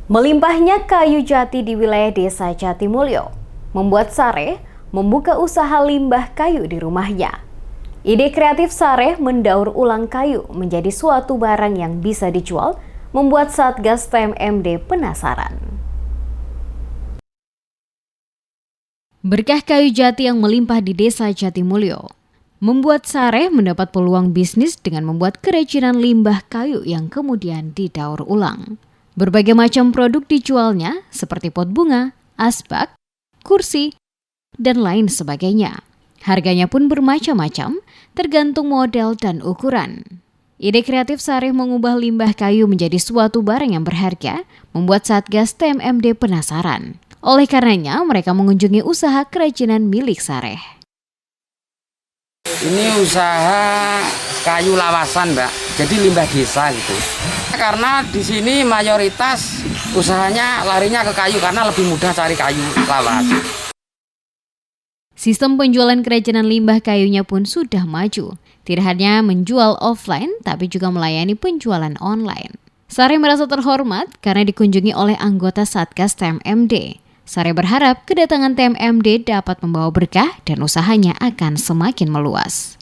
Melimpahnya kayu jati di wilayah Desa Jatimulyo membuat Sareh membuka usaha limbah kayu di rumahnya. Ide kreatif Sareh mendaur ulang kayu menjadi suatu barang yang bisa dijual, membuat Satgas TMMD penasaran. Berkah kayu jati yang melimpah di Desa Jatimulyo membuat Sareh mendapat peluang bisnis dengan membuat kerajinan limbah kayu yang kemudian didaur ulang. Berbagai macam produk dijualnya seperti pot bunga, asbak, kursi, dan lain sebagainya. Harganya pun bermacam-macam, tergantung model dan ukuran. Ide kreatif Sareh mengubah limbah kayu menjadi suatu barang yang berharga, membuat Satgas TMMD penasaran. Oleh karenanya, mereka mengunjungi usaha kerajinan milik Sareh. Ini usaha kayu lawasan, Mbak. Jadi limbah desa gitu. Karena di sini mayoritas usahanya larinya ke kayu karena lebih mudah cari kayu lawas. Sistem penjualan kerajinan limbah kayunya pun sudah maju. Tidak hanya menjual offline, tapi juga melayani penjualan online. Sareh merasa terhormat karena dikunjungi oleh anggota Satgas TMMD. Sareh berharap kedatangan TMMD dapat membawa berkah dan usahanya akan semakin meluas.